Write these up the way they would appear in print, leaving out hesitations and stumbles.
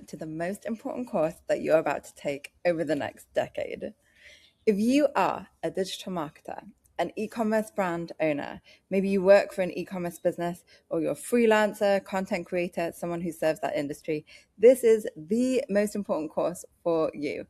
to the most important course that you're about to take over the next decade. If you are a digital marketer, an e-commerce brand owner, maybe you work for an e-commerce business, or you're a freelancer, content creator, someone who serves that industry, this is the most important course for you.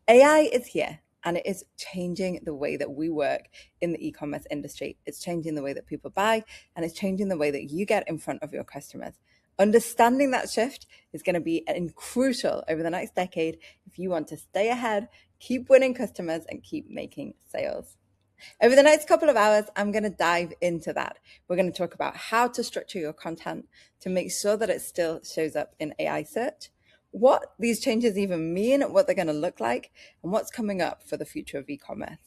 AI is here, and it is changing the way that we work in the e-commerce industry. It's changing the way that people buy, and it's changing the way that you get in front of your customers. Understanding that shift is going to be crucial over the next decade if you want to stay ahead, keep winning customers, and keep making sales. Over the next couple of hours, I'm going to dive into that. We're going to talk about how to structure your content to make sure that it still shows up in AI search, what these changes even mean, what they're going to look like, and what's coming up for the future of e-commerce.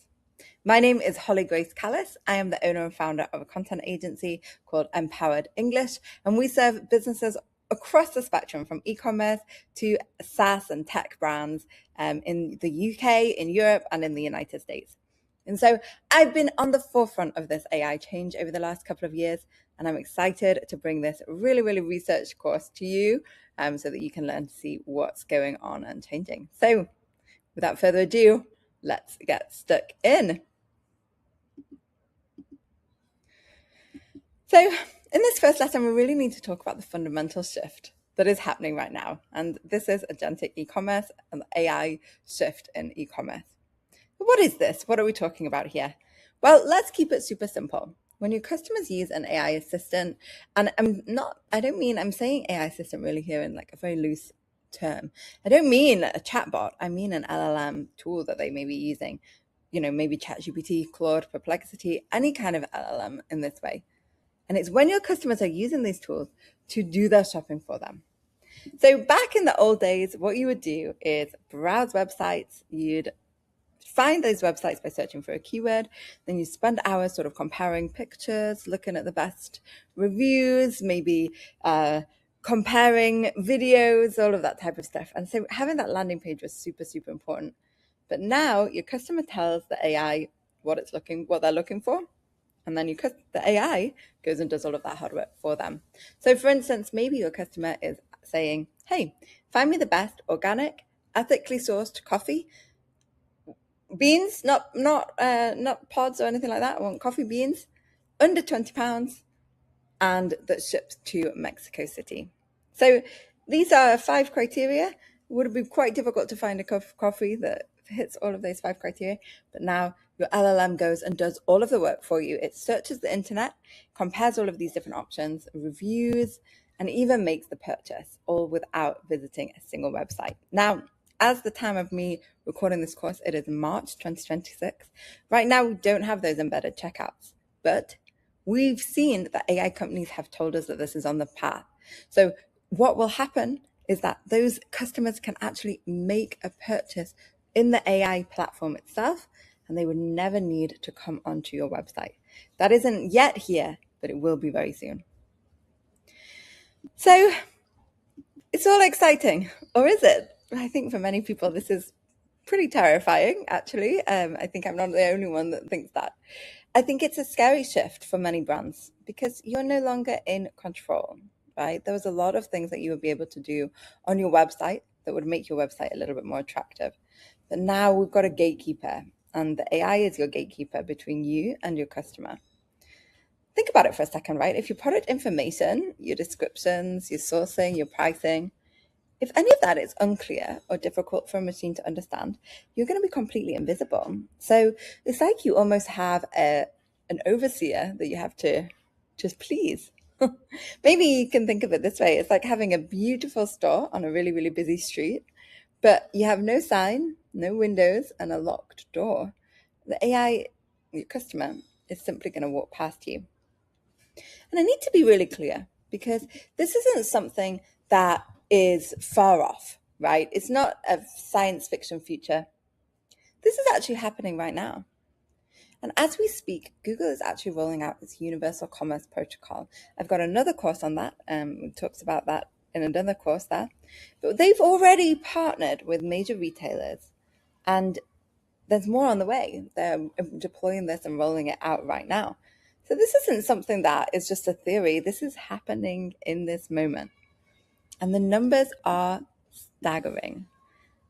My name is Holly Grace Callis. I am the owner and founder of a content agency called Empowered English, and we serve businesses across the spectrum from e-commerce to SaaS and tech brands in the UK, in Europe, and in the United States. And so I've been on the forefront of this AI change over the last couple of years, and I'm excited to bring this really researched course to you so that you can learn to see what's going on and changing. So without further ado, let's get stuck in. So in this first lesson, we really need to talk about the fundamental shift that is happening right now. And this is agentic e-commerce and the AI shift in e-commerce. But what is this? What are we talking about here? Well, let's keep it super simple. When your customers use an AI assistant, and I'm saying AI assistant really here in like a very loose term. I don't mean a chatbot. I mean an LLM tool that they may be using, maybe ChatGPT, Claude, Perplexity, any kind of LLM in this way. And it's when your customers are using these tools to do their shopping for them. So back in the old days, what you would do is browse websites. You'd find those websites by searching for a keyword. Then you spend hours sort of comparing pictures, looking at the best reviews, maybe comparing videos, all of that type of stuff. And so having that landing page was super important. But now your customer tells the AI what they're looking for. And then the AI goes and does all of that hard work for them. So for instance, maybe your customer is saying, hey, find me the best organic, ethically sourced coffee. Beans, not pods or anything like that. I want coffee beans under £20 and that ships to Mexico City. So these are 5 criteria. It would be quite difficult to find a coffee that hits all of those 5 criteria. But now your LLM goes and does all of the work for you. It searches the internet, compares all of these different options, reviews, and even makes the purchase, all without visiting a single website. Now, as the time of me recording this course, it is March 2026. Right now, we don't have those embedded checkouts, but we've seen that AI companies have told us that this is on the path. So what will happen is that those customers can actually make a purchase in the AI platform itself, and they would never need to come onto your website. That isn't yet here, but it will be very soon. So it's all exciting, or is it? I think for many people, this is pretty terrifying, actually. I think I'm not the only one that thinks that. I think it's a scary shift for many brands because you're no longer in control, right? There was a lot of things that you would be able to do on your website that would make your website a little bit more attractive. But now we've got a gatekeeper, and the AI is your gatekeeper between you and your customer. Think about it for a second, right? If your product information, your descriptions, your sourcing, your pricing, if any of that is unclear or difficult for a machine to understand, you're going to be completely invisible. So it's like you almost have an overseer that you have to just please. Maybe you can think of it this way. It's like having a beautiful store on a really busy street, but you have no sign, no windows, and a locked door. The AI, your customer, is simply going to walk past you. And I need to be really clear because this isn't something that is far off, right? It's not a science fiction future. This is actually happening right now. And as we speak, Google is actually rolling out its universal commerce protocol. I've got another course on that. We talked about that in another course there. But they've already partnered with major retailers, and there's more on the way. They're deploying this and rolling it out right now. So this isn't something that is just a theory. This is happening in this moment. And the numbers are staggering.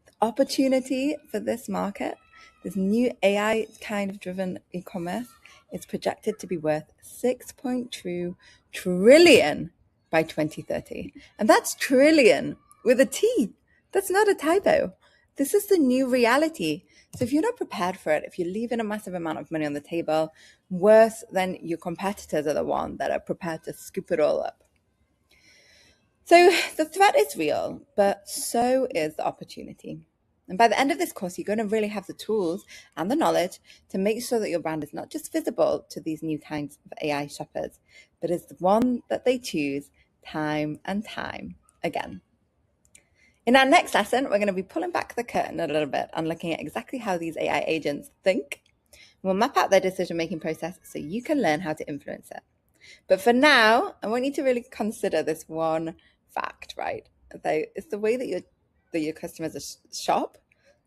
The opportunity for this market, this new AI kind of driven e-commerce, is projected to be worth 6.2 trillion by 2030. And that's trillion with a T. That's not a typo. This is the new reality. So if you're not prepared for it, if you're leaving a massive amount of money on the table, worse than your competitors are the ones that are prepared to scoop it all up. So the threat is real, but so is the opportunity. And by the end of this course, you're going to really have the tools and the knowledge to make sure that your brand is not just visible to these new kinds of AI shoppers, but is the one that they choose time and time again. In our next lesson, we're going to be pulling back the curtain a little bit and looking at exactly how these AI agents think. We'll map out their decision-making process so you can learn how to influence it. But for now, I want you to really consider this one fact, right? It's the way that your customers shop,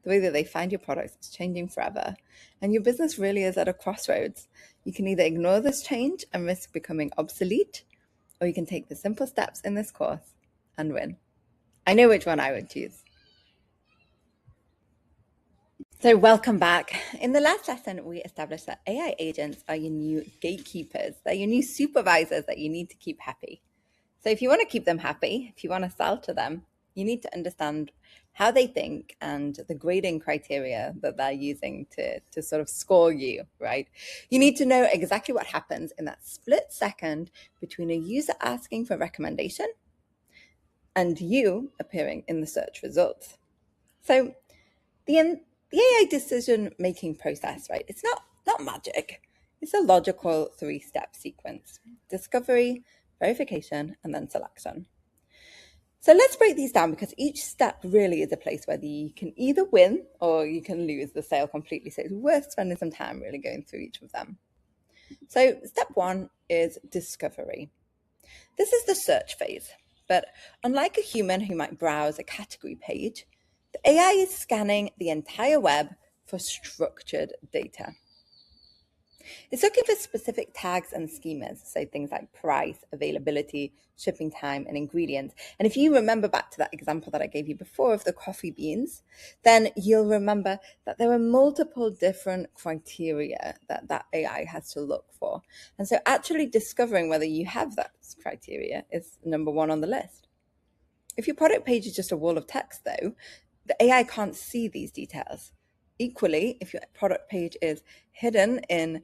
the way that they find your products is changing forever. And your business really is at a crossroads. You can either ignore this change and risk becoming obsolete, or you can take the simple steps in this course and win. I know which one I would choose. So welcome back. In the last lesson, we established that AI agents are your new gatekeepers. They're your new supervisors that you need to keep happy. So if you want to keep them happy, if you want to sell to them, you need to understand how they think and the grading criteria that they're using to sort of score you, right? You need to know exactly what happens in that split second between a user asking for recommendation and you appearing in the search results. So the AI decision-making process, right? It's not magic. It's a logical 3-step sequence: discovery, verification, and then selection. So let's break these down, because each step really is a place where you can either win or you can lose the sale completely. So it's worth spending some time really going through each of them. So step 1 is discovery. This is the search phase, but unlike a human who might browse a category page, the AI is scanning the entire web for structured data. It's looking for specific tags and schemas, so things like price, availability, shipping time, and ingredients. And if you remember back to that example that I gave you before of the coffee beans, then you'll remember that there are multiple different criteria that AI has to look for. And so actually discovering whether you have that criteria is number 1 on the list. If your product page is just a wall of text, though, the AI can't see these details. Equally, if your product page is hidden in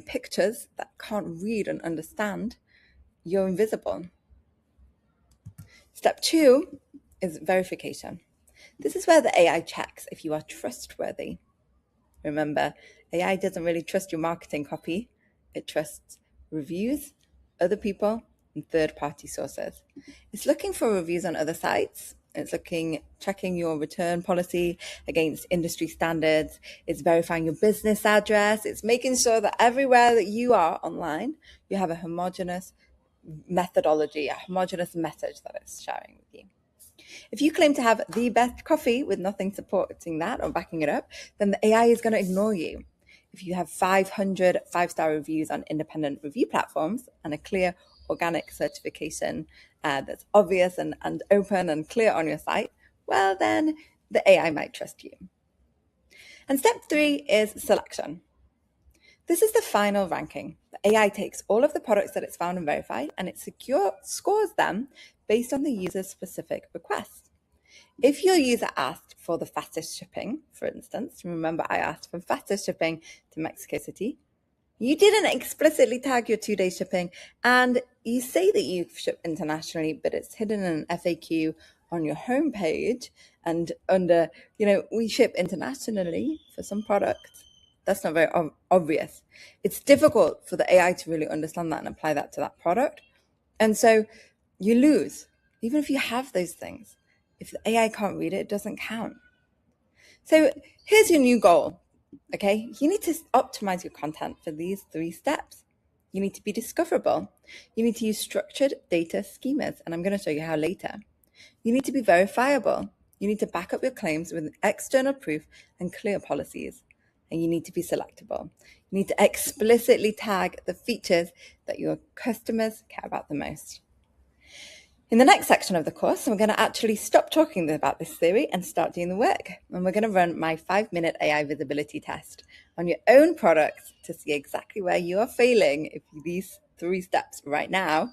pictures that can't read and understand, you're invisible. Step 2 is verification. This is where the AI checks if you are trustworthy. Remember, AI doesn't really trust your marketing copy. It trusts reviews, other people, and third-party sources. It's looking for reviews on other sites. It's checking your return policy against industry standards. It's verifying your business address. It's making sure that everywhere that you are online, you have a homogeneous methodology, a homogeneous message that it's sharing with you. If you claim to have the best coffee with nothing supporting that or backing it up, then the AI is going to ignore you. If you have 500 5-star reviews on independent review platforms and a clear organic certification that's obvious and open and clear on your site, well, then the AI might trust you. And step 3 is selection. This is the final ranking. The AI takes all of the products that it's found and verified, and it scores them based on the user's specific request. If your user asked for the fastest shipping, for instance, remember I asked for fastest shipping to Mexico City, you didn't explicitly tag your 2-day shipping, and you say that you ship internationally, but it's hidden in an FAQ on your homepage and under, we ship internationally for some products. That's not very obvious. It's difficult for the AI to really understand that and apply that to that product. And so you lose, even if you have those things. If the AI can't read it, it doesn't count. So here's your new goal. Okay, you need to optimize your content for these 3 steps. You need to be discoverable. You need to use structured data schemas, and I'm going to show you how later. You need to be verifiable. You need to back up your claims with external proof and clear policies. And you need to be selectable. You need to explicitly tag the features that your customers care about the most. In the next section of the course, we're going to actually stop talking about this theory and start doing the work. And we're going to run my 5-minute AI visibility test on your own products to see exactly where you are failing if these 3 steps right now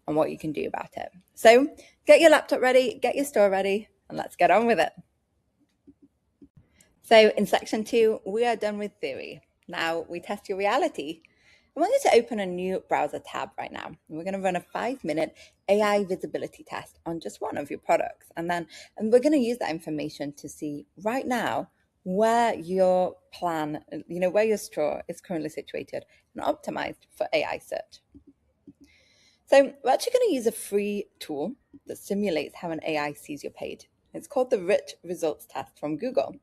and what you can do about it. So get your laptop ready, get your store ready, and let's get on with it. So in section 2, we are done with theory. Now we test your reality. I want you to open a new browser tab right now. We're going to run a 5-minute AI visibility test on just one of your products. And we're going to use that information to see right now where your plan, where your store is currently situated and optimized for AI search. So we're actually going to use a free tool that simulates how an AI sees your page. It's called the Rich Results Test from Google.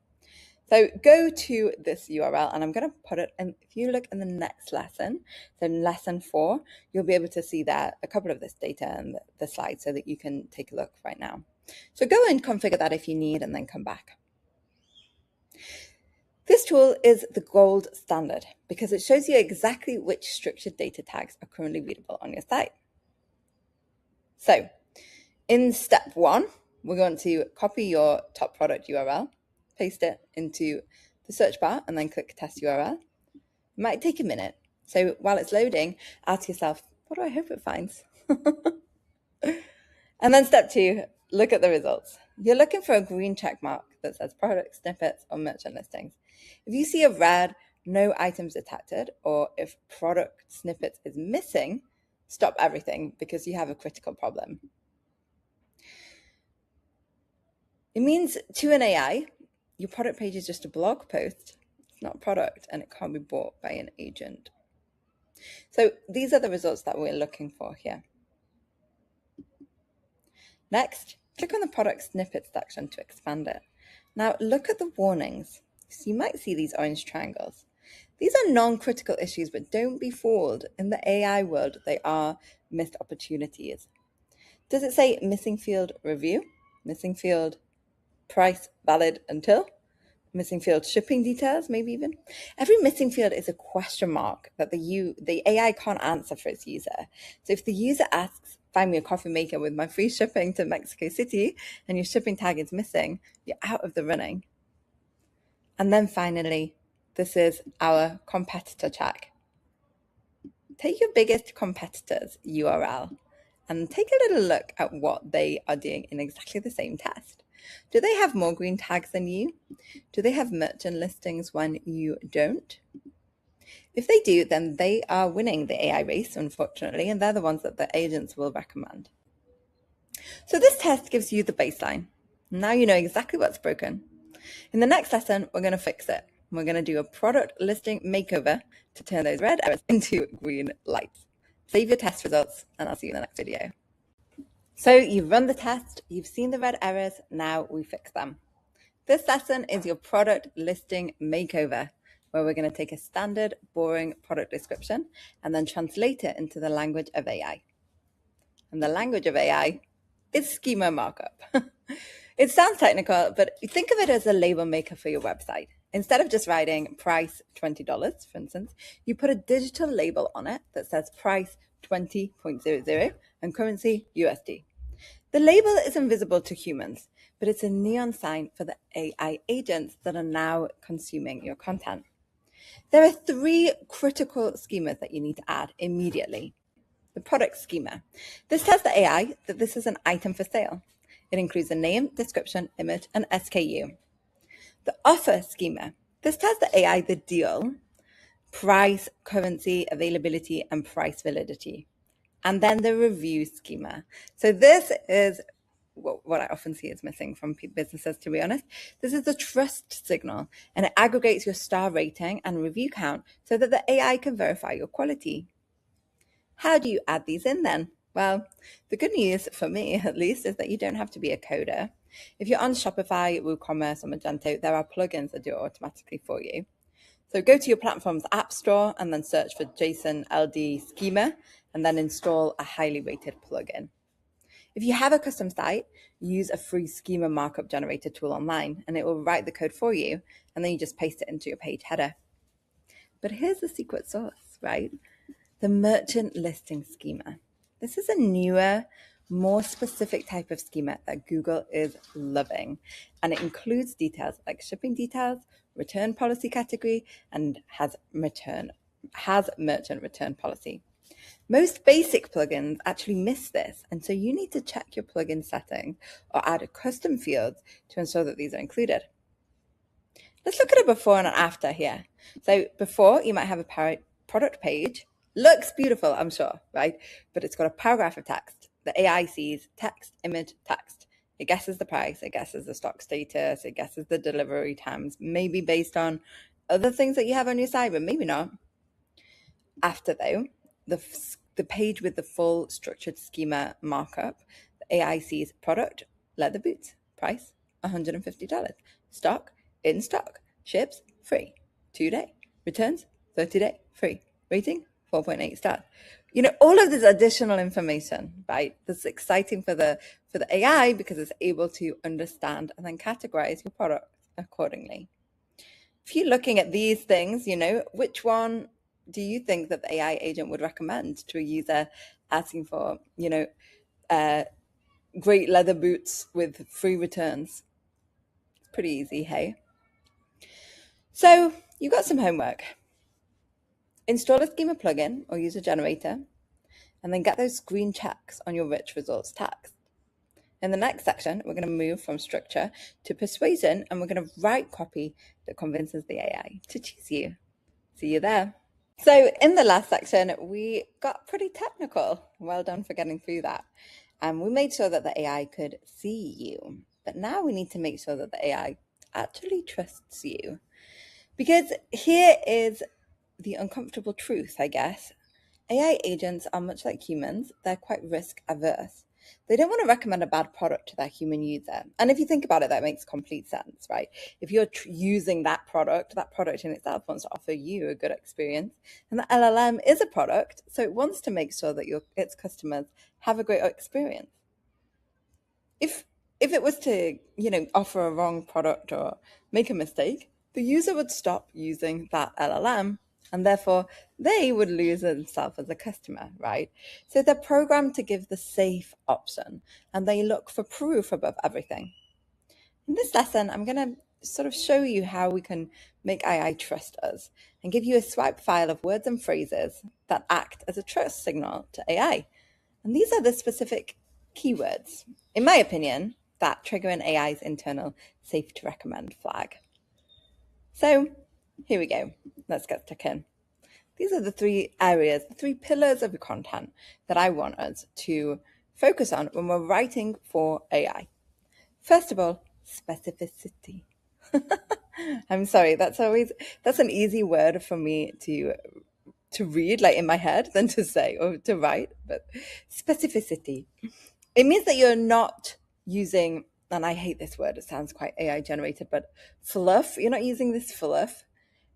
So go to this URL and I'm going to put it in. If you look in the next lesson, so in lesson 4, you'll be able to see that a couple of this data and the slides so that you can take a look right now. So go and configure that if you need and then come back. This tool is the gold standard because it shows you exactly which structured data tags are currently readable on your site. So in step 1, we're going to copy your top product URL, paste it into the search bar and then click test URL. It might take a minute. So while it's loading, ask yourself, what do I hope it finds? And then step 2, look at the results. You're looking for a green check mark that says product snippets or merchant listings. If you see a red, no items detected, or if product snippets is missing, stop everything because you have a critical problem. It means to an AI, your product page is just a blog post. It's not a product and it can't be bought by an agent. So these are the results that we're looking for here. Next, click on the product snippets section to expand it. Now look at the warnings. So you might see these orange triangles. These are non-critical issues, but don't be fooled. In the AI world, they are missed opportunities. Does it say missing field review? Missing field price valid until? Missing field shipping details, maybe even. Every missing field is a question mark that the AI can't answer for its user. So if the user asks, find me a coffee maker with my free shipping to Mexico City, and your shipping tag is missing, you're out of the running. And then finally, this is our competitor check. Take your biggest competitor's URL and take a little look at what they are doing in exactly the same test. Do they have more green tags than you? Do they have merchant listings when you don't? If they do, then they are winning the AI race, unfortunately, and they're the ones that the agents will recommend. So this test gives you the baseline. Now you know exactly what's broken. In the next lesson, we're going to fix it. We're going to do a product listing makeover to turn those red arrows into green lights. Save your test results, and I'll see you in the next video. So you've run the test, you've seen the red errors, now we fix them. This lesson is your product listing makeover, where we're going to take a standard, boring product description and then translate it into the language of AI. And the language of AI is schema markup. It sounds technical, but think of it as a label maker for your website. Instead of just writing price $20, for instance, you put a digital label on it that says price 20.00 and currency USD. The label is invisible to humans, but it's a neon sign for the AI agents that are now consuming your content. There are 3 critical schemas that you need to add immediately. The product schema. This tells the AI that this is an item for sale. It includes a name, description, image, and SKU. The offer schema. This tells the AI the deal, price, currency, availability, and price validity. And then the review schema. So this is what I often see is missing from businesses, to be honest. This is the trust signal, and it aggregates your star rating and review count so that the AI can verify your quality. How do you add these in then? Well, the good news for me, at least, is that you don't have to be a coder. If you're on Shopify, WooCommerce, or Magento, there are plugins that do it automatically for you. So go to your platform's app store and then search for JSON LD schema and then install a highly rated plugin. If you have a custom site, use a free schema markup generator tool online and it will write the code for you and then you just paste it into your page header. But here's the secret sauce, right? The merchant listing schema. This is a newer, more specific type of schema that Google is loving. And it includes details like shipping details, return policy category, and has merchant return policy. Most basic plugins actually miss this, and so you need to check your plugin settings or add custom fields to ensure that these are included. Let's look at a before and an after here. So before, you might have a product page. Looks beautiful, I'm sure, right? But it's got a paragraph of text. The AI sees text, image, text. It guesses the price, it guesses the stock status, it guesses the delivery times, maybe based on other things that you have on your site, but maybe not. After, though, the page with the full structured schema markup, the AI sees product, leather boots, price, $150, stock, in stock, ships, free, 2-day, returns, 30-day, free, rating, 4.8 stars. All of this additional information, right? That's exciting for the AI because it's able to understand and then categorize your product accordingly. If you're looking at these things, which one do you think that the AI agent would recommend to a user asking for, great leather boots with free returns? It's pretty easy, hey? So you've got some homework. Install a schema plugin or user generator, and then get those screen checks on your rich results text. In the next section, we're going to move from structure to persuasion, and we're going to write copy that convinces the AI to choose you. See you there. So in the last section, we got pretty technical. Well done for getting through that. We made sure that the AI could see you. But now we need to make sure that the AI actually trusts you. Because here is the uncomfortable truth, I guess. AI agents are much like humans. They're quite risk averse. They don't want to recommend a bad product to their human user. And if you think about it, that makes complete sense, right? If you're using that product in itself wants to offer you a good experience. And the LLM is a product, so it wants to make sure that its customers have a great experience. If it was to, offer a wrong product or make a mistake, the user would stop using that LLM, and therefore they would lose themselves as a customer, right? So they're programmed to give the safe option, and they look for proof above everything. In this lesson, I'm going to sort of show you how we can make AI trust us and give you a swipe file of words and phrases that act as a trust signal to AI. And these are the specific keywords, in my opinion, that trigger an AI's internal safe to recommend flag. So here we go. Let's get stuck in. These are the three areas, the three pillars of the content that I want us to focus on when we're writing for AI. First of all, specificity. I'm sorry, that's an easy word for me to read like in my head than to say or to write, but specificity. It means that you're not using, and I hate this word, it sounds quite AI generated, but fluff. You're not using this fluff.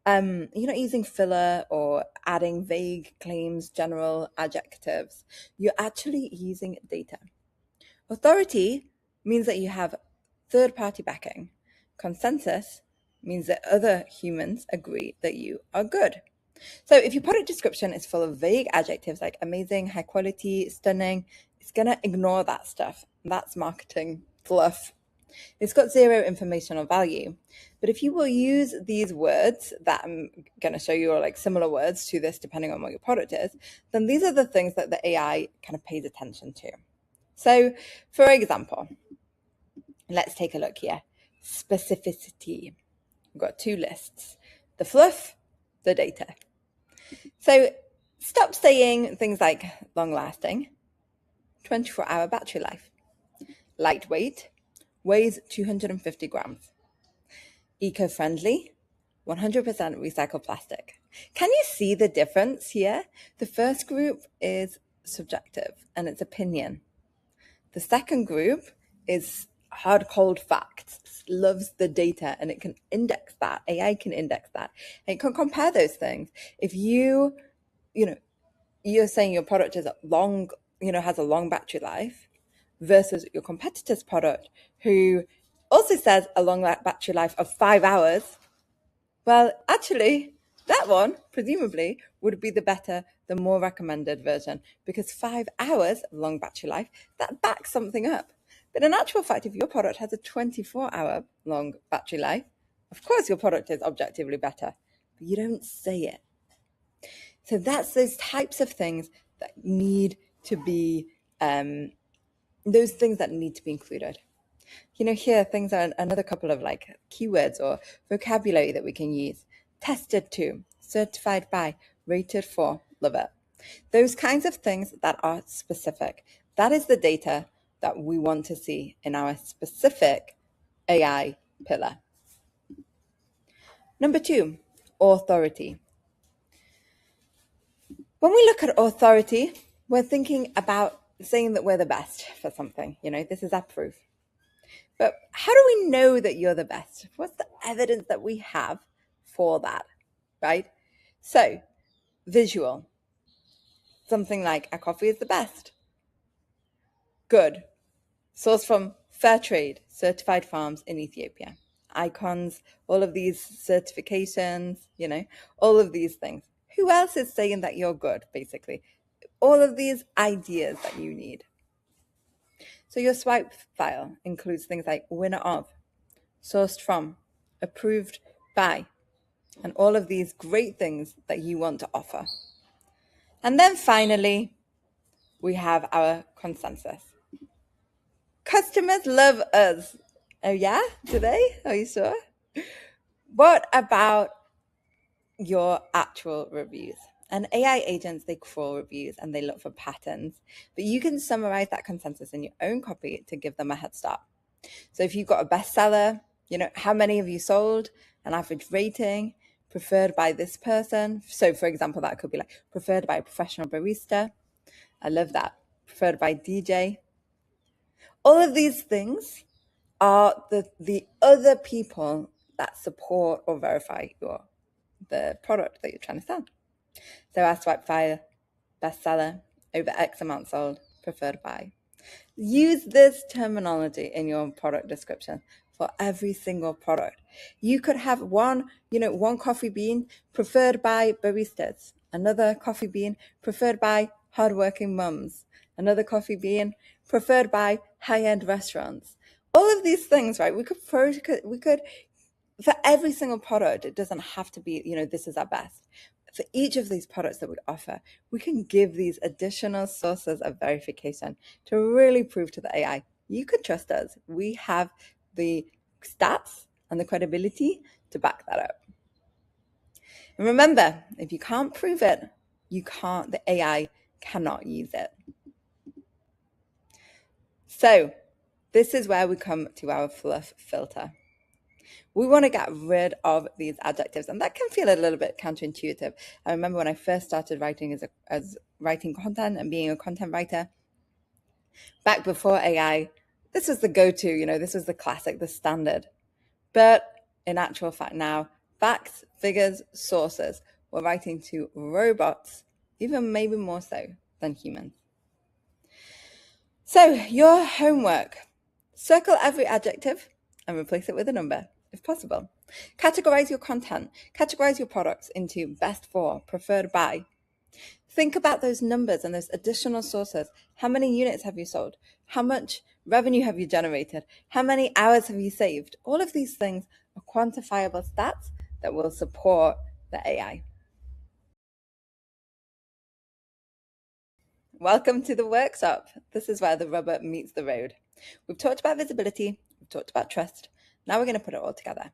You're not using filler or adding vague claims, general adjectives. You're actually using data. Authority means that you have third-party backing. Consensus means that other humans agree that you are good. So if your product description is full of vague adjectives like amazing, high quality, stunning, it's going to ignore that stuff. That's marketing fluff. It's got zero informational value. But if you will use these words that I'm going to show you, or like similar words to this, depending on what your product is, then these are the things that the AI kind of pays attention to. So for example, let's take a look here. Specificity. We've got two lists, the fluff, the data. So stop saying things like long lasting, 24-hour battery life, lightweight, weighs 250 grams, eco-friendly, 100% recycled plastic. Can you see the difference here? The first group is subjective and it's opinion. The second group is hard, cold facts, loves the data, and it can index that. AI can index that. And it can compare those things. If you're saying your product is long, has a long battery life versus your competitor's product who also says a long battery life of 5 hours, well, actually, that one, presumably, would be the better the more recommended version, because 5 hours of long battery life, that backs something up. But in actual fact, if your product has a 24-hour long battery life, of course your product is objectively better, but you don't say it. So that's those types of things that need to be, those things that need to be included. Here things are another couple of like keywords or vocabulary that we can use. Tested to, certified by, rated for, love it. Those kinds of things that are specific. That is the data that we want to see in our specific AI pillar. Number 2, authority. When we look at authority, we're thinking about saying that we're the best for something. This is our proof. But how do we know that you're the best? What's the evidence that we have for that, right? So, visual. Something like, our coffee is the best. Good. Sourced from fair trade, certified farms in Ethiopia. Icons, all of these certifications, all of these things. Who else is saying that you're good, basically? All of these ideas that you need. So your swipe file includes things like winner of, sourced from, approved by, and all of these great things that you want to offer. And then finally, we have our consensus. Customers love us. Oh yeah? Do they? Are you sure? What about your actual reviews? And AI agents, they crawl reviews and they look for patterns, but you can summarize that consensus in your own copy to give them a head start. So if you've got a bestseller, how many have you sold, an average rating, preferred by this person. So for example, that could be like preferred by a professional barista. I love that. Preferred by DJ. All of these things are the other people that support or verify the product that you're trying to sell. So our swipe file, bestseller, over X amount sold, preferred by. Use this terminology in your product description for every single product. You could have one coffee bean preferred by baristas, another coffee bean preferred by hardworking mums, another coffee bean preferred by high-end restaurants. All of these things, right? We could for every single product, it doesn't have to be, this is our best. For each of these products that we offer, we can give these additional sources of verification to really prove to the AI, you could trust us. We have the stats and the credibility to back that up. And remember, if you can't prove it, the AI cannot use it. So this is where we come to our fluff filter. We want to get rid of these adjectives, and that can feel a little bit counterintuitive. I remember when I first started writing as writing content and being a content writer, back before AI, this was the go-to, this was the classic, the standard. But in actual fact now, facts, figures, sources, we're writing to robots, even maybe more so than humans. So your homework, circle every adjective and replace it with a number, if possible. Categorize your content, categorize your products into best for, preferred by. Think about those numbers and those additional sources. How many units have you sold? How much revenue have you generated? How many hours have you saved? All of these things are quantifiable stats that will support the AI. Welcome to the workshop. This is where the rubber meets the road. We've talked about visibility, we've talked about trust. Now we're going to put it all together.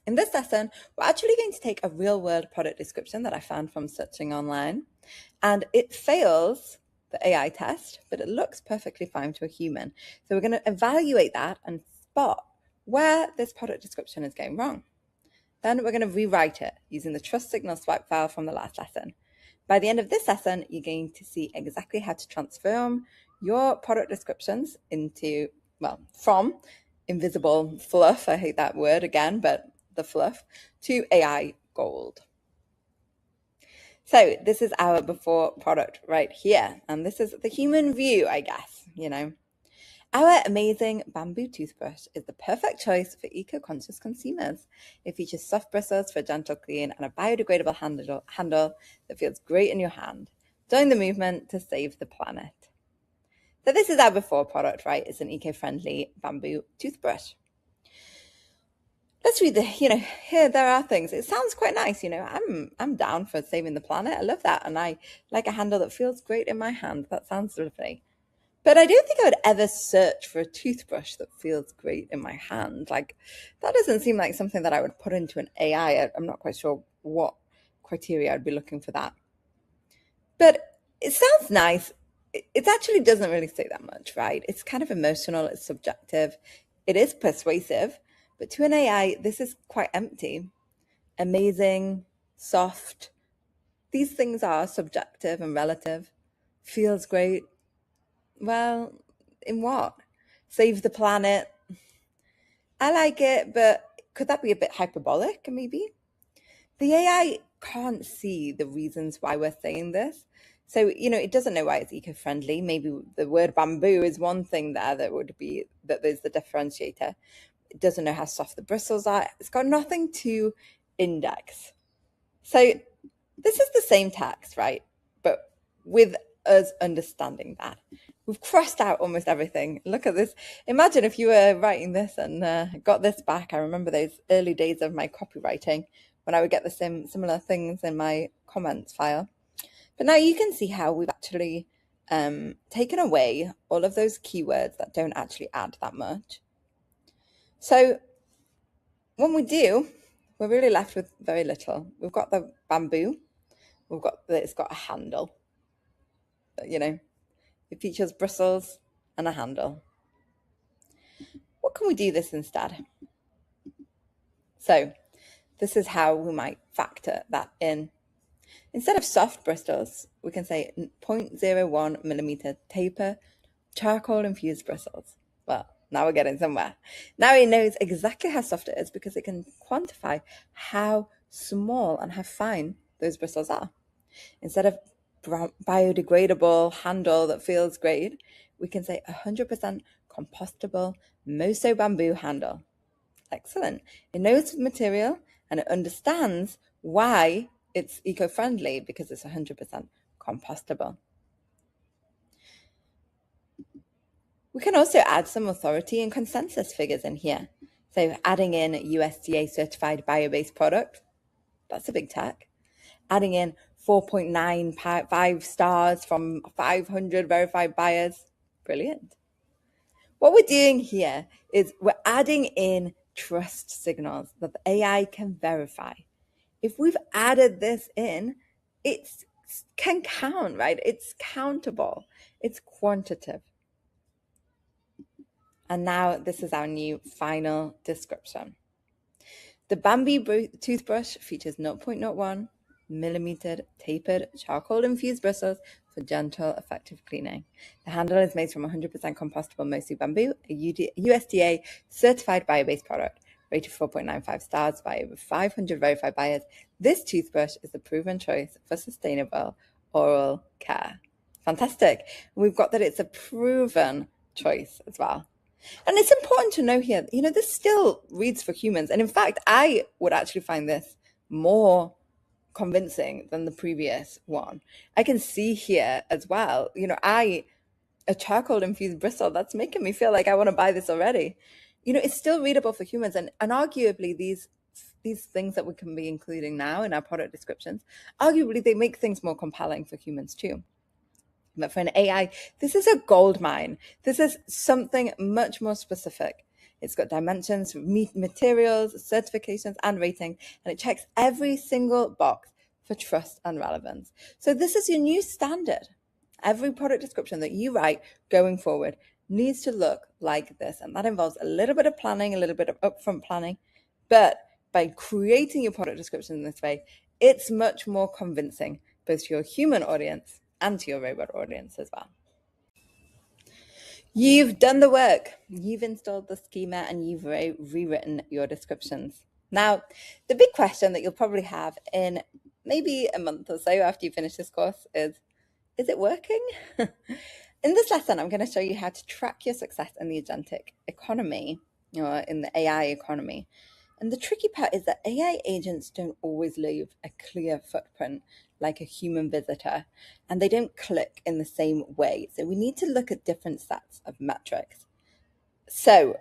In this lesson, we're actually going to take a real-world product description that I found from searching online, and it fails the AI test, but it looks perfectly fine to a human. So we're going to evaluate that and spot where this product description is going wrong. Then we're going to rewrite it using the trust signal swipe file from the last lesson. By the end of this lesson, you're going to see exactly how to transform your product descriptions from invisible fluff, I hate that word again, but the fluff, to AI gold. So this is our before product right here. And this is the human view, I guess, Our amazing bamboo toothbrush is the perfect choice for eco-conscious consumers. It features soft bristles for a gentle clean and a biodegradable handle that feels great in your hand. Join the movement to save the planet. So this is our before product, right? It's an eco-friendly bamboo toothbrush. Let's read here there are things. It sounds quite nice, I'm down for saving the planet. I love that. And I like a handle that feels great in my hand. That sounds lovely. But I don't think I would ever search for a toothbrush that feels great in my hand. Like, that doesn't seem like something that I would put into an AI. I'm not quite sure what criteria I'd be looking for that. But it sounds nice. It actually doesn't really say that much, right? It's kind of emotional. It's subjective. It is persuasive. But to an AI, this is quite empty. Amazing, soft. These things are subjective and relative. Feels great. Well, in what? Save the planet. I like it, but could that be a bit hyperbolic, maybe? The AI can't see the reasons why we're saying this. So, it doesn't know why it's eco-friendly. Maybe the word bamboo is one thing there that there's the differentiator. It doesn't know how soft the bristles are. It's got nothing to index. So this is the same text, right? But with us understanding that. We've crossed out almost everything. Look at this. Imagine if you were writing this and got this back. I remember those early days of my copywriting when I would get the similar things in my comments file. But now you can see how we've actually taken away all of those keywords that don't actually add that much. So when we do, we're really left with very little. We've got the bamboo. We've got that it's got a handle. It features bristles and a handle. What can we do this instead? So this is how we might factor that in. Instead of soft bristles, we can say 0.01 millimeter taper, charcoal infused bristles. Well, now we're getting somewhere. Now it knows exactly how soft it is because it can quantify how small and how fine those bristles are. Instead of biodegradable handle that feels great, we can say 100% compostable Moso bamboo handle. Excellent. It knows the material and it understands why it's eco-friendly because it's 100% compostable. We can also add some authority and consensus figures in here. So adding in USDA certified bio-based product, that's a big tech. Adding in 4.95 stars from 500 verified buyers, brilliant. What we're doing here is we're adding in trust signals that the AI can verify. If we've added this in, it can count, right? It's countable. It's quantitative. And now this is our new final description. The bamboo toothbrush features 0.01 millimeter tapered charcoal infused bristles for gentle, effective cleaning. The handle is made from 100% compostable Mosi bamboo, a USDA certified bio-based product, rated 4.95 stars by over 500 verified buyers. This toothbrush is the proven choice for sustainable oral care. Fantastic. We've got that it's a proven choice as well. And it's important to know here, this still reads for humans. And in fact, I would actually find this more convincing than the previous one. I can see here as well, a charcoal infused bristle, that's making me feel like I want to buy this already. It's still readable for humans. And arguably these things that we can be including now in our product descriptions, arguably they make things more compelling for humans too. But for an AI, this is a gold mine. This is something much more specific. It's got dimensions, materials, certifications, and rating, and it checks every single box for trust and relevance. So this is your new standard. Every product description that you write going forward needs to look like this. And that involves a little bit of planning, a little bit of upfront planning. But by creating your product description in this way, it's much more convincing, both to your human audience and to your robot audience as well. You've done the work. You've installed the schema and you've rewritten your descriptions. Now, the big question that you'll probably have in maybe a month or so after you finish this course is it working? In this lesson, I'm going to show you how to track your success in the agentic economy, or in the AI economy. And the tricky part is that AI agents don't always leave a clear footprint like a human visitor, and they don't click in the same way. So we need to look at different sets of metrics. So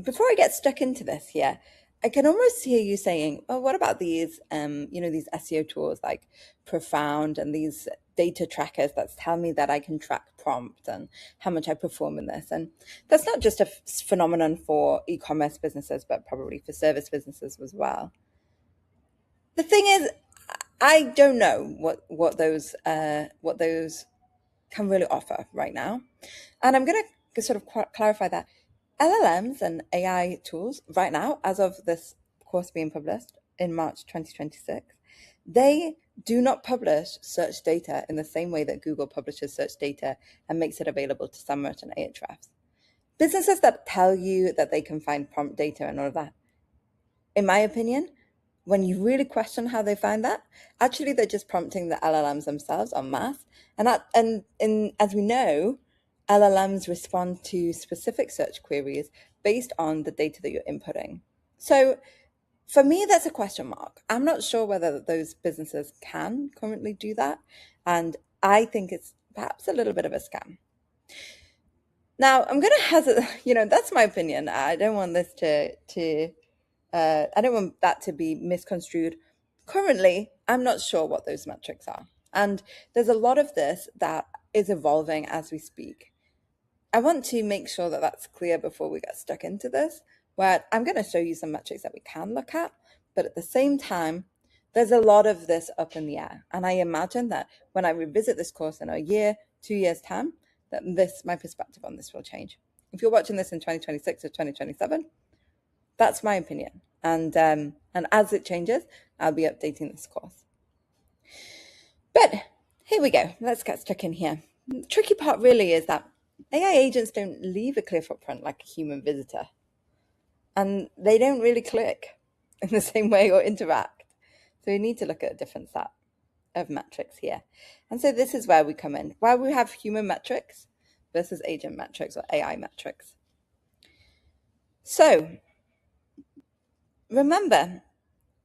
before I get stuck into this here, I can almost hear you saying, "Oh, what about these, these SEO tools like Profound and these data trackers that tell me that I can track prompts and how much I perform in this?" And that's not just a phenomenon for e-commerce businesses, but probably for service businesses as well. The thing is, I don't know what those can really offer right now, and I'm going to sort of clarify that. LLMs and AI tools right now, as of this course being published in March 2026, they do not publish search data in the same way that Google publishes search data and makes it available to SEMrush and Ahrefs. Businesses that tell you that they can find prompt data and all of that, in my opinion, when you really question how they find that, actually they're just prompting the LLMs themselves en masse. And as we know, LLMs respond to specific search queries based on the data that you're inputting. So for me, that's a question mark. I'm not sure whether those businesses can currently do that. And I think it's perhaps a little bit of a scam. Now, I'm going to hazard, that's my opinion. I don't want this I don't want that to be misconstrued. Currently, I'm not sure what those metrics are. And there's a lot of this that is evolving as we speak. I want to make sure that that's clear before we get stuck into this, where I'm going to show you some metrics that we can look at, but at the same time, there's a lot of this up in the air. And I imagine that when I revisit this course in a year, 2 years' time, that my perspective on this will change. If you're watching this in 2026 or 2027, that's my opinion. And as it changes, I'll be updating this course. But here we go. Let's get stuck in here. The tricky part really is that AI agents don't leave a clear footprint like a human visitor. And they don't really click in the same way or interact. So we need to look at a different set of metrics here. And so this is where we come in, where we have human metrics versus agent metrics or AI metrics. So remember,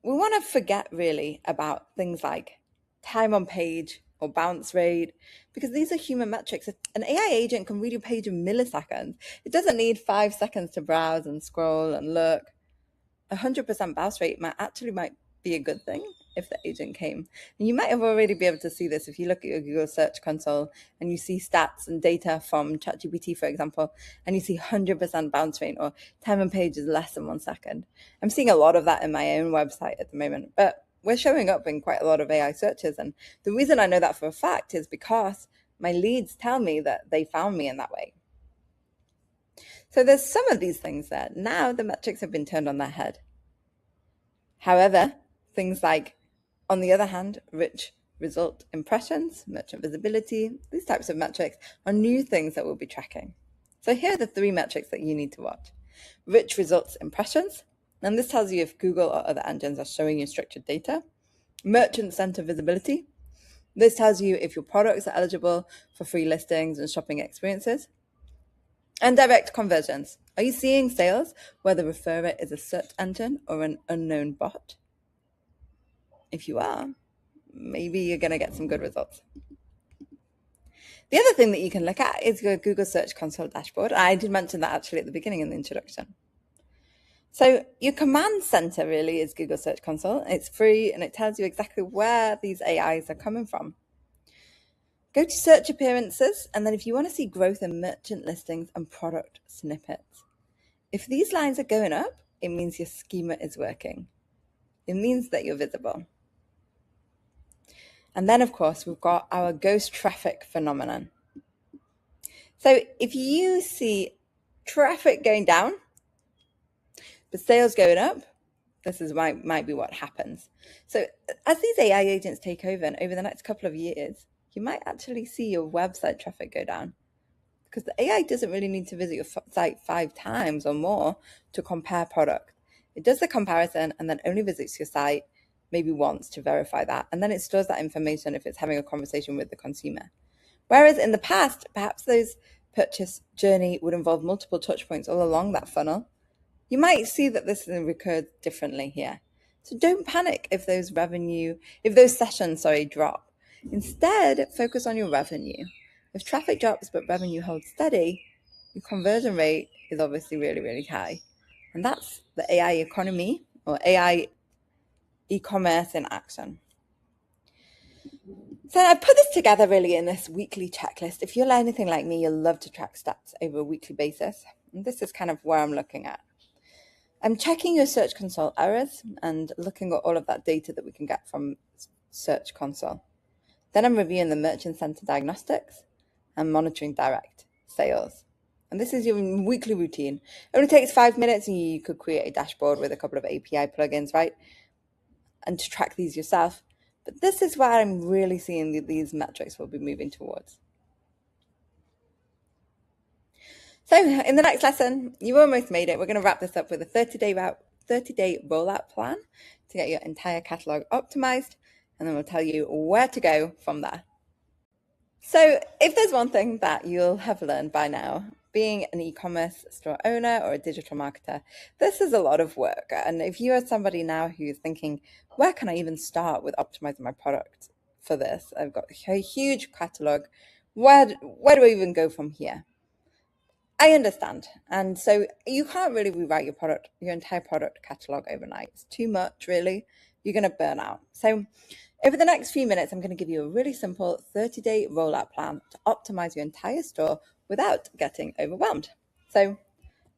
we want to forget really about things like time on page or bounce rate, because these are human metrics. An AI agent can read your page in milliseconds. It doesn't need 5 seconds to browse and scroll and look. 100% bounce rate might be a good thing if the agent came. And you might have already be able to see this if you look at your Google Search Console and you see stats and data from ChatGPT, for example, and you see 100% bounce rate or time on page is less than 1 second. I'm seeing a lot of that in my own website at the moment, but we're showing up in quite a lot of AI searches. And the reason I know that for a fact is because my leads tell me that they found me in that way. So there's some of these things there. Now the metrics have been turned on their head. However, things like, on the other hand, rich result impressions, merchant visibility, these types of metrics are new things that we'll be tracking. So here are the 3 metrics that you need to watch. Rich results impressions, and this tells you if Google or other engines are showing you structured data. Merchant center visibility. This tells you if your products are eligible for free listings and shopping experiences. And direct conversions. Are you seeing sales where the referrer is a search engine or an unknown bot? If you are, maybe you're going to get some good results. The other thing that you can look at is your Google Search Console dashboard. I did mention that actually at the beginning in the introduction. So your command center really is Google Search Console. It's free and it tells you exactly where these AIs are coming from. Go to search appearances, and then if you want to see growth in merchant listings and product snippets, if these lines are going up, it means your schema is working. It means that you're visible. And then, of course, we've got our ghost traffic phenomenon. So if you see traffic going down, but sales going up, this is might be what happens. So as these AI agents take over, and over the next couple of years, you might actually see your website traffic go down, because the AI doesn't really need to visit your site 5 times or more to compare product. It does the comparison and then only visits your site maybe once to verify that, and then it stores that information if it's having a conversation with the consumer. Whereas in the past, perhaps those purchase journey would involve multiple touch points all along that funnel, You might see that this recurs differently here. So don't panic if those sessions, drop. Instead, focus on your revenue. If traffic drops but revenue holds steady, your conversion rate is obviously really, really high. And that's the AI economy, or AI e-commerce in action. So I put this together really in this weekly checklist. If you're anything like me, you'll love to track stats over a weekly basis. And this is kind of where I'm looking at. I'm checking your Search Console errors and looking at all of that data that we can get from Search Console. Then I'm reviewing the Merchant Center diagnostics and monitoring direct sales. And this is your weekly routine. It only takes 5 minutes, and you could create a dashboard with a couple of API plugins, right? And to track these yourself. But this is where I'm really seeing these metrics will be moving towards. So in the next lesson, you almost made it. We're going to wrap this up with a 30-day rollout plan to get your entire catalog optimized, and then we'll tell you where to go from there. So if there's one thing that you'll have learned by now, being an e-commerce store owner or a digital marketer, this is a lot of work. And if you are somebody now who's thinking, where can I even start with optimizing my product for this? I've got a huge catalog. Where do I even go from here? I understand. And so you can't really rewrite your entire product catalog overnight. It's too much, really. You're going to burn out. So over the next few minutes, I'm going to give you a really simple 30-day rollout plan to optimize your entire store without getting overwhelmed. So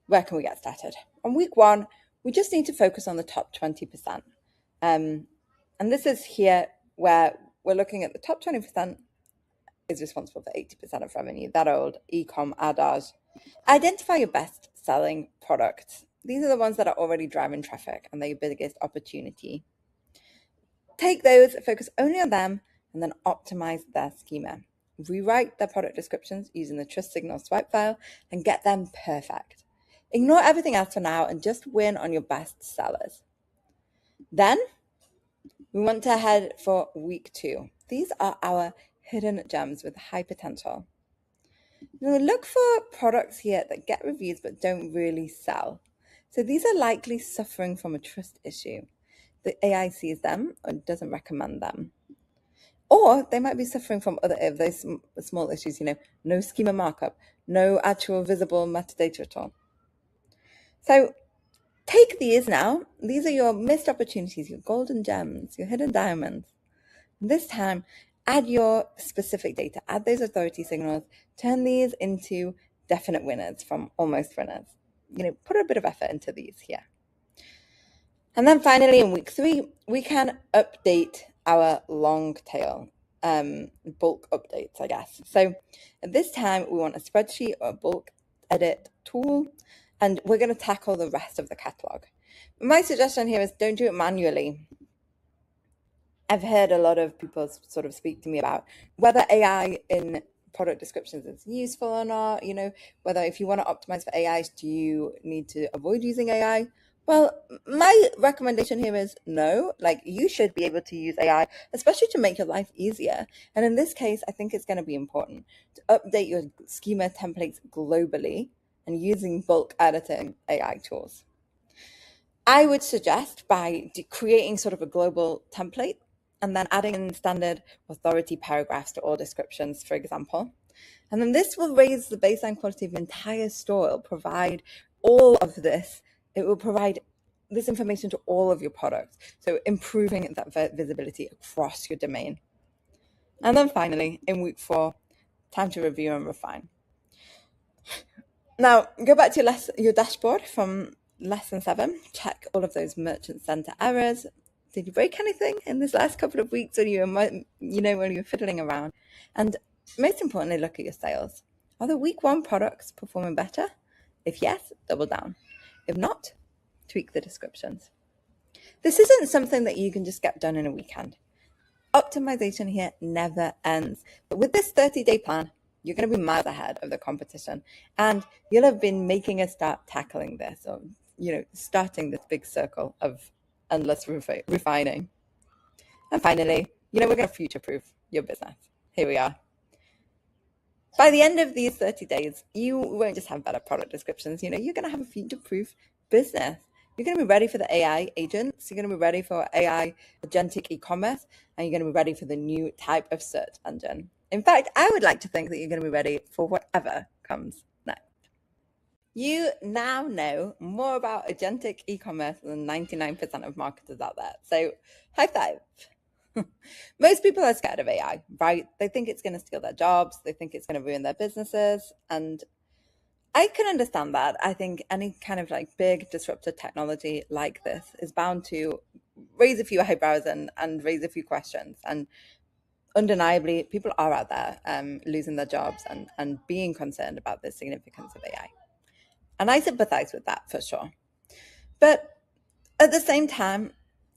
where can we get started? On week 1, we just need to focus on the top 20%. And this is here where we're looking at the top 20% is responsible for 80% of revenue, that old e-com adage. Identify your best selling products. These are the ones that are already driving traffic and they're your biggest opportunity. Take those, focus only on them, and then optimize their schema. Rewrite their product descriptions using the Trust Signal swipe file and get them perfect. Ignore everything else for now and just win on your best sellers. Then we want to head for week 2. These are our hidden gems with high potential. Now look for products here that get reviews but don't really sell. So these are likely suffering from a trust issue. The AI sees them or doesn't recommend them. Or they might be suffering from other of those small issues, no schema markup, no actual visible metadata at all. So take these now. These are your missed opportunities, your golden gems, your hidden diamonds. This time, add your specific data, add those authority signals, turn these into definite winners from almost winners. Put a bit of effort into these here. And then finally, in week 3, we can update our long tail, bulk updates, I guess. So at this time, we want a spreadsheet or a bulk edit tool, and we're going to tackle the rest of the catalog. My suggestion here is don't do it manually. I've heard a lot of people sort of speak to me about whether AI in product descriptions is useful or not, whether if you want to optimize for AI, do you need to avoid using AI? Well, my recommendation here is no, you should be able to use AI, especially to make your life easier. And in this case, I think it's going to be important to update your schema templates globally and using bulk editing AI tools. I would suggest by creating sort of a global template and then adding in standard authority paragraphs to all descriptions, for example. And then this will raise the baseline quality of your entire store. It'll provide all of this. It will provide this information to all of your products. So improving that visibility across your domain. And then finally, in week 4, time to review and refine. Now, go back to your dashboard from lesson 7. Check all of those Merchant Center errors. Did you break anything in this last couple of weeks when you were fiddling around? And most importantly, look at your sales. Are the week 1 products performing better? If yes, double down. If not, tweak the descriptions. This isn't something that you can just get done in a weekend. Optimization here never ends. But with this 30-day plan, you're going to be miles ahead of the competition. And you'll have been making a start tackling this, or, starting this big circle of endless refining. And finally, we're going to future-proof your business. Here we are. By the end of these 30 days, you won't just have better product descriptions. You're going to have a future-proof business. You're going to be ready for the AI agents. You're going to be ready for AI agentic e-commerce, and you're going to be ready for the new type of search engine. In fact, I would like to think that you're going to be ready for whatever comes next. You now know more about agentic e-commerce than 99% of marketers out there. So high five. Most people are scared of AI, right? They think it's going to steal their jobs. They think it's going to ruin their businesses. And I can understand that. I think any kind of like big disruptive technology like this is bound to raise a few eyebrows and raise a few questions. And undeniably, people are out there losing their jobs and being concerned about the significance of AI. And I sympathize with that for sure. But at the same time,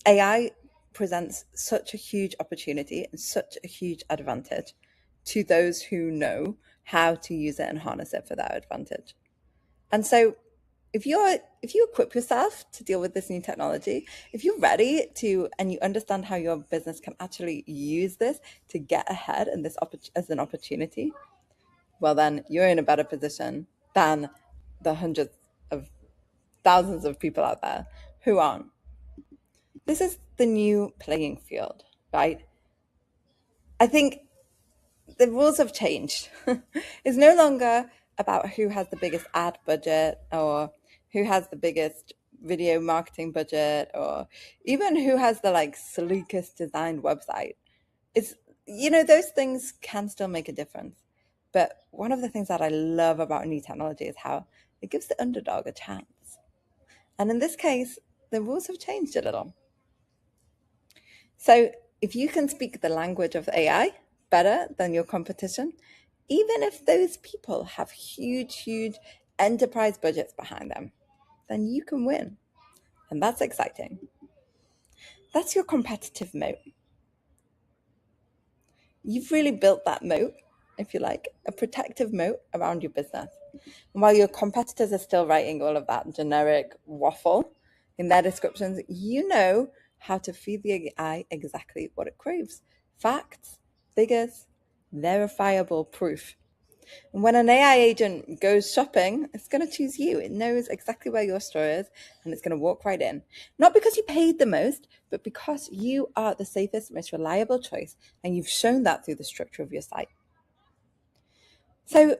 AI presents such a huge opportunity and such a huge advantage to those who know how to use it and harness it for their advantage. And so if you equip yourself to deal with this new technology, if you're ready to, and you understand how your business can actually use this to get ahead and this as an opportunity, well, then you're in a better position than the hundreds of thousands of people out there who aren't. This is the new playing field, right? I think the rules have changed. It's no longer about who has the biggest ad budget or who has the biggest video marketing budget or even who has the like sleekest designed website. It's, those things can still make a difference. But one of the things that I love about new technology is how it gives the underdog a chance. And in this case, the rules have changed a little. So if you can speak the language of AI better than your competition, even if those people have huge enterprise budgets behind them, then you can win. And that's exciting. That's your competitive moat. You've really built that moat, if you like, a protective moat around your business. And while your competitors are still writing all of that generic waffle in their descriptions, you know how to feed the AI exactly what it craves. Facts, figures, verifiable proof. And when an AI agent goes shopping, it's going to choose you. It knows exactly where your store is and it's going to walk right in. Not because you paid the most, but because you are the safest, most reliable choice. And you've shown that through the structure of your site. So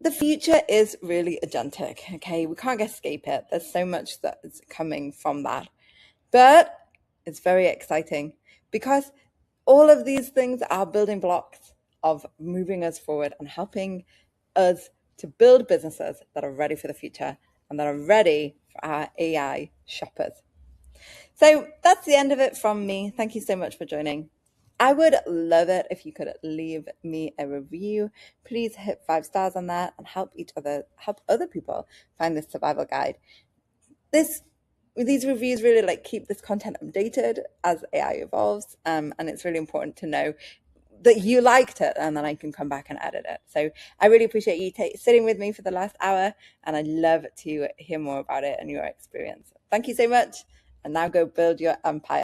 the future is really agentic, okay? We can't escape it. There's so much that is coming from that. But it's very exciting because all of these things are building blocks of moving us forward and helping us to build businesses that are ready for the future and that are ready for our AI shoppers. So that's the end of it from me. Thank you so much for joining. I would love it if you could leave me a review. Please hit 5 stars on that and help other people find this survival guide. These reviews really keep this content updated as AI evolves, and it's really important to know that you liked it, and then I can come back and edit it. So I really appreciate you sitting with me for the last hour, and I'd love to hear more about it and your experience. Thank you so much, and now go build your empire.